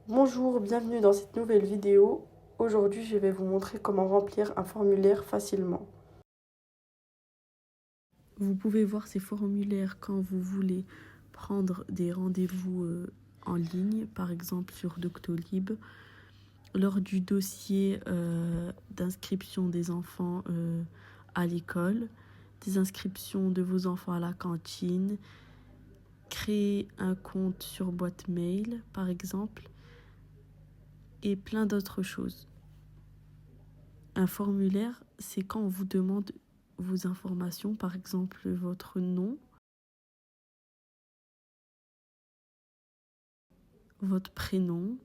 Bonjour, bienvenue dans cette nouvelle vidéo. Aujourd'hui, je vais vous montrer comment remplir un formulaire facilement. Vous pouvez voir ces formulaires quand vous voulez prendre des rendez-vous en ligne, par exemple sur Doctolib, lors du dossier d'inscription des enfants à l'école, des inscriptions de vos enfants à la cantine, créer un compte sur boîte mail, par exemple, et plein d'autres choses. Un formulaire, c'est quand on vous demande vos informations, par exemple votre nom, votre prénom.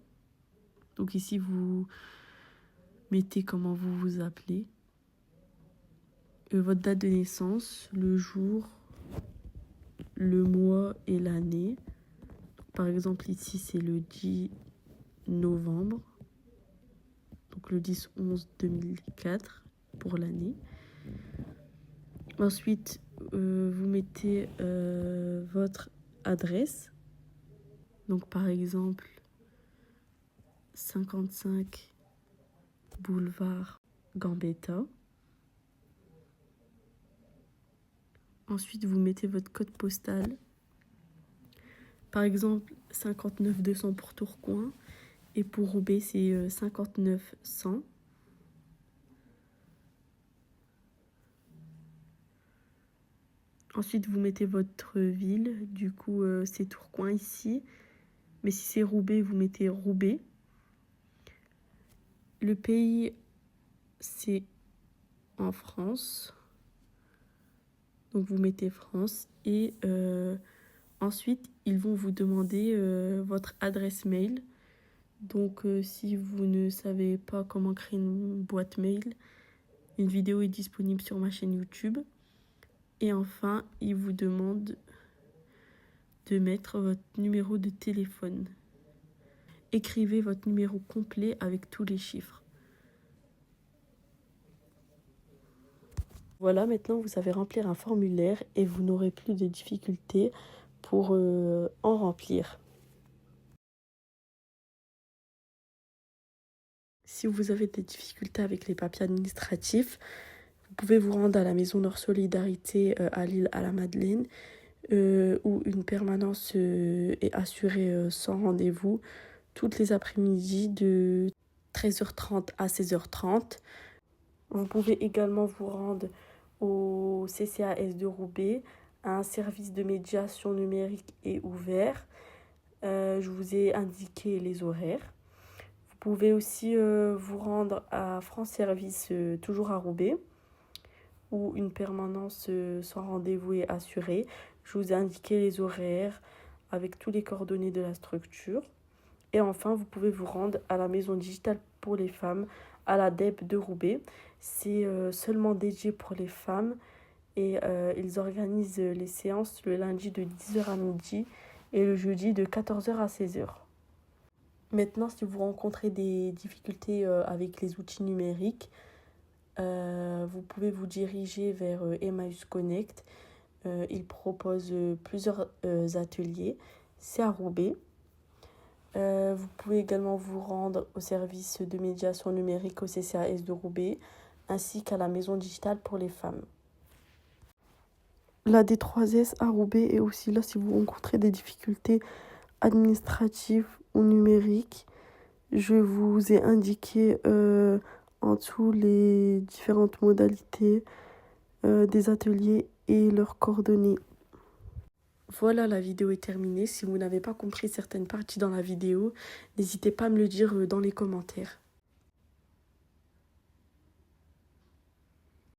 Donc ici, vous mettez comment vous vous appelez, votre date de naissance, le jour, le mois et l'année. Par exemple, ici, c'est le 10 novembre, donc le 10-11-2004 pour l'année. Ensuite, vous mettez votre adresse. Donc par exemple, 55 boulevard Gambetta. Ensuite, vous mettez votre code postal. Par exemple, 59 200 pour Tourcoing. Et pour Roubaix, c'est 59 100. Ensuite, vous mettez votre ville. Du coup, c'est Tourcoing ici. Mais si c'est Roubaix, vous mettez Roubaix. Le pays, c'est en France. Donc, vous mettez France. Et ensuite, ils vont vous demander votre adresse mail. Donc, si vous ne savez pas comment créer une boîte mail, une vidéo est disponible sur ma chaîne YouTube. Et enfin, ils vous demandent de mettre votre numéro de téléphone. Écrivez votre numéro complet avec tous les chiffres. Voilà, maintenant vous savez remplir un formulaire et vous n'aurez plus de difficultés pour en remplir. Si vous avez des difficultés avec les papiers administratifs, vous pouvez vous rendre à la Maison Nord Solidarité à l'île à la Madeleine, où une permanence est assurée sans rendez-vous toutes les après-midi de 13h30 à 16h30. Vous pouvez également vous rendre au CCAS de Roubaix. Un service de médiation numérique est ouvert. Je vous ai indiqué les horaires. Vous pouvez aussi vous rendre à France Service, toujours à Roubaix, où une permanence sans rendez-vous est assurée. Je vous ai indiqué les horaires avec tous les coordonnées de la structure. Et enfin, vous pouvez vous rendre à la Maison Digitale pour les femmes, à la DEP de Roubaix. C'est seulement dédié pour les femmes et ils organisent les séances le lundi de 10h à midi et le jeudi de 14h à 16h. Maintenant, si vous rencontrez des difficultés avec les outils numériques, vous pouvez vous diriger vers Emmaüs Connect. Ils proposent plusieurs ateliers. C'est à Roubaix. Vous pouvez également vous rendre au service de médiation numérique au CCAS de Roubaix, ainsi qu'à la Maison Digitale pour les femmes. La D3S à Roubaix est aussi là si vous rencontrez des difficultés administratives ou numériques. Je vous ai indiqué en dessous les différentes modalités des ateliers et leurs coordonnées. Voilà, la vidéo est terminée. Si vous n'avez pas compris certaines parties dans la vidéo, n'hésitez pas à me le dire dans les commentaires.